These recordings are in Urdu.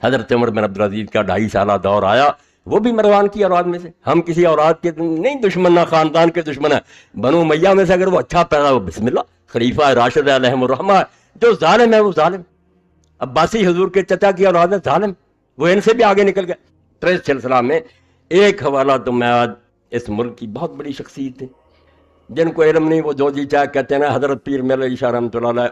حضرت عمر بن عبدالعزیز کا 2.5 سالہ دور آیا، وہ بھی مروان کی اولاد میں سے، ہم کسی اولاد کے نہیں دشمن، نہ خاندان کے دشمن ہیں، بنو امیہ میں سے اگر وہ اچھا پیدا ہو بسم اللہ، خلیفہ راشد علیہم الرحمہ، جو ظالم ہے وہ ظالم، عباسی حضور کے چچا کی اولاد ہے ظالم، وہ ان سے بھی آگے نکل گئے۔ تو اس سلسلہ میں ایک حوالہ تو میں آج اس ملک کی بہت بڑی شخصیت تھی جن کو علم نہیں، وہ جو جی چاہے کہتے ہیں نا، حضرت پیر میرے علی شاہ رحمۃ اللہ علیہ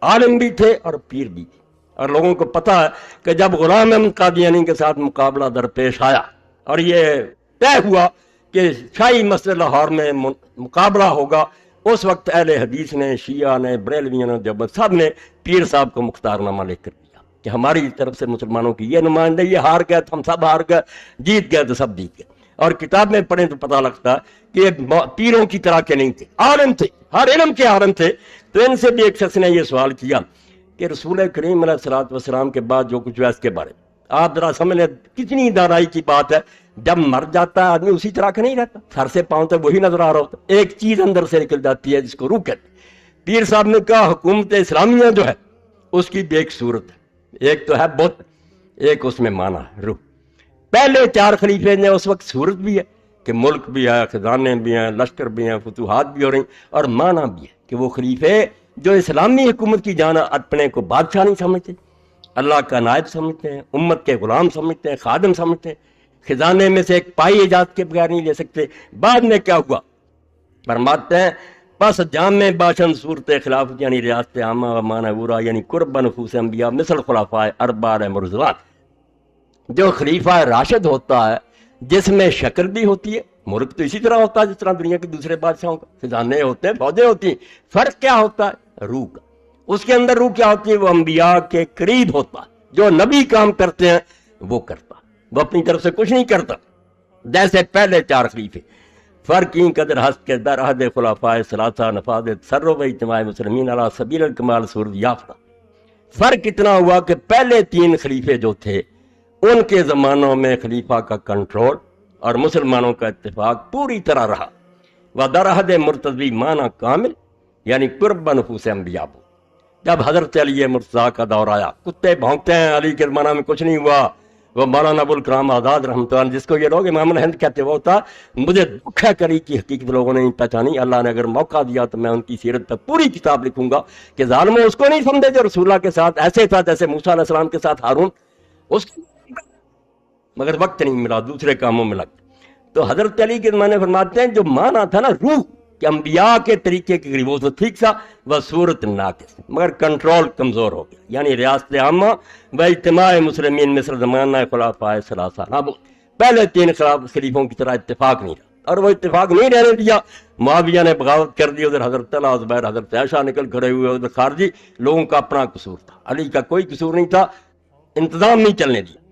عالم بھی تھے اور پیر بھی تھے، اور لوگوں کو پتہ ہے کہ جب غلام احمد قادیانی کے ساتھ مقابلہ درپیش آیا اور یہ طے ہوا کہ شاہی مسجد لاہور میں مقابلہ ہوگا، اس وقت اہل حدیث نے، شیعہ نے، بریلویوں نے، دیوبند سب نے پیر صاحب کو مختار نامہ لے کر دیا کہ ہماری طرف سے مسلمانوں کی یہ نمائندہ، یہ ہار گئے تو ہم سب ہار گئے، جیت گئے تو سب جیت گئے۔ اور کتاب میں پڑھیں تو پتہ لگتا کہ یہ پیروں کی طرح کے نہیں تھے، عالم تھے، ہر علم کے عالم تھے۔ تو ان سے بھی ایک شخص نے یہ سوال کیا کہ رسول کریم علیہ الصلوۃ والسلام کے بعد جو کچھ ہوا اس کے بارے میں آپ ذرا سمجھ لیں، کتنی دانائی کی بات ہے، جب مر جاتا ہے آدمی اسی طرح کا نہیں رہتا، سر سے پاؤں تک وہی نظر آ رہا ہوتا، ایک چیز اندر سے نکل جاتی ہے جس کو روح کہتے ہیں۔ پیر صاحب نے کہا حکومت اسلامیہ جو ہے اس کی بھی ایک صورت ہے، ایک تو ہے بت، ایک اس میں معنی ہے روح۔ پہلے 4 خلیفے نے اس وقت صورت بھی ہے کہ ملک بھی ہے، خزانے بھی ہیں، لشکر بھی ہیں، فتوحات بھی ہو رہی ہیں، اور معنی بھی ہے کہ وہ خلیفے جو اسلامی حکومت کی جانا اپنے کو بادشاہ نہیں سمجھتے، اللہ کا نائب سمجھتے ہیں، امت کے غلام سمجھتے ہیں، خادم سمجھتے ہیں، خزانے میں سے ایک پائی اجازت کے بغیر نہیں لے سکتے۔ بعد میں کیا ہوا؟ فرماتے ہیں پس جامع باشن صورت خلافت یعنی ریاست عامہ و معنی ورا یعنی قرب نفوس انبیاء مثل خلفاء اربع مرزوان، جو خلیفہ راشد ہوتا ہے جس میں شکل بھی ہوتی ہے، ملک تو اسی طرح ہوتا ہے جس طرح دنیا کے دوسرے بادشاہوں کا، خزانے ہوتے ہیں، فوجیں ہوتی ہیں، فرق کیا ہوتا ہے؟ روح کا۔ اس کے اندر روح کیا ہوتی ہے؟ وہ انبیاء کے قریب ہوتا ہے، جو نبی کام کرتے ہیں وہ کرتا، وہ اپنی طرف سے کچھ نہیں کرتا، جیسے پہلے 4 خلیفے۔ فرق این قدر ہست کے در عہد خلفاء ثلاثہ نفاذ تسر و اجتماع مسلمین علی سبیل الکمال صورت یافتہ۔ فرق اتنا ہوا کہ پہلے 3 خلیفے جو تھے ان کے زمانوں میں خلیفہ کا کنٹرول اور مسلمانوں کا اتفاق پوری طرح رہا، و در عہد مرتضی معنی کامل یعنی قرب نفوس انبیاء۔ جب حضرت علی مرتضیٰ کا دور آیا، کتے بھونکتے ہیں، علی کے زمانہ میں کچھ نہیں ہوا، وہ مولانا ابوالکلام آزاد رحمۃ اللہ جس کو یہ لوگ امام الہند کہتے وہ ہوتا، مجھے دکھ ہے کری کی حقیقت لوگوں نے نہیں پہچانی، اللہ نے اگر موقع دیا تو میں ان کی سیرت پر پوری کتاب لکھوں گا کہ ظالموں اس کو نہیں سمجھے جو رسول اللہ کے ساتھ ایسے تھا جیسے موسیٰ علیہ السلام کے ساتھ ہارون، اس مگر وقت نہیں ملا، دوسرے کاموں میں لگ۔ تو حضرت علی کے زمانے فرماتے ہیں جو معنی تھا نا روح کہ انبیاء کے طریقے کے قریب، وہ تو ٹھیک تھا، وہ صورت ناقص، مگر کنٹرول کمزور ہو گیا، یعنی ریاست عامہ و اجتماع مسلمین مثل زمانہ خلفاء ثلاثہ۔ اب پہلے 3 خلیفوں کی طرح اتفاق نہیں رہا، اور وہ اتفاق نہیں رہنے دیا، معاویہ نے بغاوت کر دی، ادھر حضرت طلحہ زبیر حضرت عائشہ نکل کھڑے ہوئے، ادھر خارجی لوگوں کا اپنا قصور تھا، علی کا کوئی قصور نہیں تھا، انتظام نہیں چلنے دیا۔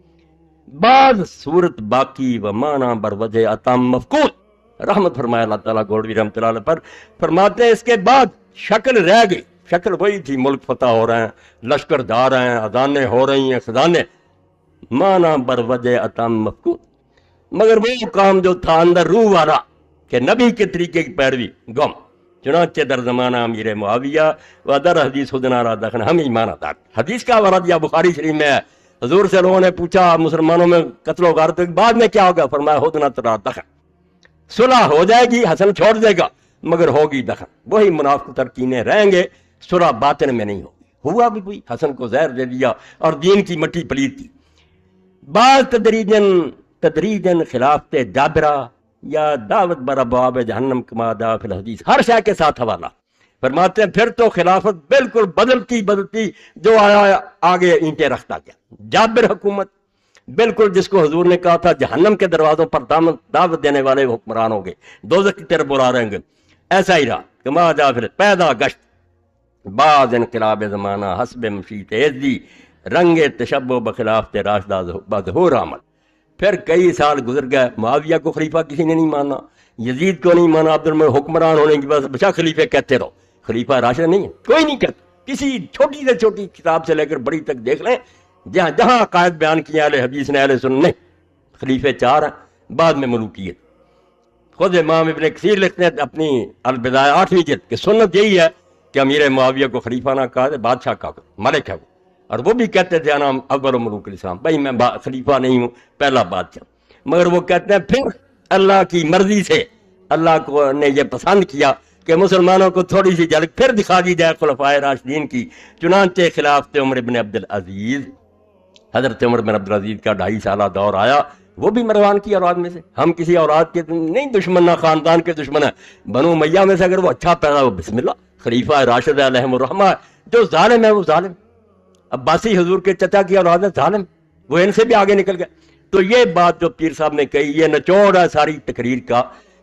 بعض صورت باقی و معنی بر وجہ اتم مفقود، رحمت فرمایا اللہ تعالیٰ گولوی رحمۃ اللہ علیہ پر، فرماتے ہیں اس کے بعد شکل رہ گئی، شکل وہی تھی، ملک فتح ہو رہے ہیں، لشکر جا رہے ہیں، اذانیں ہو رہی ہیں، خزانے، معنی بر وجہ اتم مفقود، مگر وہ کام جو تھا اندر روح والا کہ نبی کے طریقے کی پیروی گم۔ چنانچہ در زمانہ امیر معاویہ و در حدیث خدنا را دخن ہم ایمان دار، حدیث کا حوالہ دیا بخاری شریف میں ہے، حضور سے لوگوں نے پوچھا مسلمانوں میں قتل و غارت کے بعد میں کیا ہوگا؟ فرمایا ہدنا ترا دخن، صلح ہو جائے گی، حسن چھوڑ دے گا مگر ہوگی دخن، وہی منافق ترکینے رہیں گے، صلح باطن میں نہیں ہوگی۔ ہوا بھی کوئی، حسن کو زہر دے دیا اور دین کی مٹی پلیت کی۔ بعض تدریجن خلافت جابرہ یا دعوت بر ابواب جہنم کما دعا فی الحدیث، ہر شے کے ساتھ حوالہ۔ فرماتے ہیں پھر تو خلافت بالکل بدلتی جو آیا آگے اینٹیں رکھتا گیا۔ جابر حکومت بالکل جس کو حضور نے کہا تھا جہنم کے دروازوں پر دعوت دینے والے حکمران ہوں گے، دوزخ کی طرف بلا رہیں گے، ایسا ہی رہا۔ کما جا پھر پیدا گشت بعض انقلاب زمانہ حسب مشیت عزی رنگ تشبہ بخلاف راشدہ بظہور عمل۔ پھر کئی سال گزر گئے، معاویہ کو خلیفہ کسی نے نہیں مانا، یزید کو نہیں مانا، عبد الملک حکمران ہونے کی بس بچا خلیفے کہتے رہو، خلیفہ راشد نہیں ہے، کوئی نہیں کہتا۔ کسی چھوٹی سے چھوٹی کتاب سے لے کر بڑی تک دیکھ لیں، جہاں جہاں عقائد بیان کیے اہل حدیث نے، اہل سنت نے، خلیفے 4 ہیں، بعد میں ملوکیت۔ خود امام ابن کثیر لکھتے ہیں اپنی البدایہ 8ویں جلد کہ سنت یہی ہے کہ امیر معاویہ کو خلیفہ نہ کہا جائے، بادشاہ کا ملک ہے وہ، اور وہ بھی کہتے تھے نام اول ملوک الاسلام، بھائی میں خلیفہ نہیں ہوں، پہلا بادشاہ، مگر وہ کہتے ہیں پھر اللہ کی مرضی سے اللہ کو نے یہ پسند کیا کہ مسلمانوں کو تھوڑی سی جھلک پھر دکھا دی جائے خلفائے راشدین کی، چنانچہ خلافت عمر بن عبدالعزیز، حضرت عمر بن عبدالعزیز کا 2.5 سالہ دور آیا، وہ بھی مروان کی اولاد میں سے، ہم کسی اولاد کے نہیں دشمن، نہ خاندان کے دشمن ہیں، بنو امیہ میں سے اگر وہ اچھا پیدا ہو بسم اللہ، خلیفہ راشد علیہم الرحمہ، جو ظالم ہے وہ ظالم، عباسی حضور کے چچا کی اولاد ہے ظالم، وہ ان سے بھی آگے نکل گئے۔ تو یہ بات جو پیر صاحب نے کہی، یہ نچوڑ ہے ساری تقریر کا،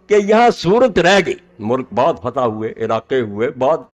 کہ یہاں صورت رہ گئی، ملک بہت فتح ہوئے، علاقے ہوئے، بہت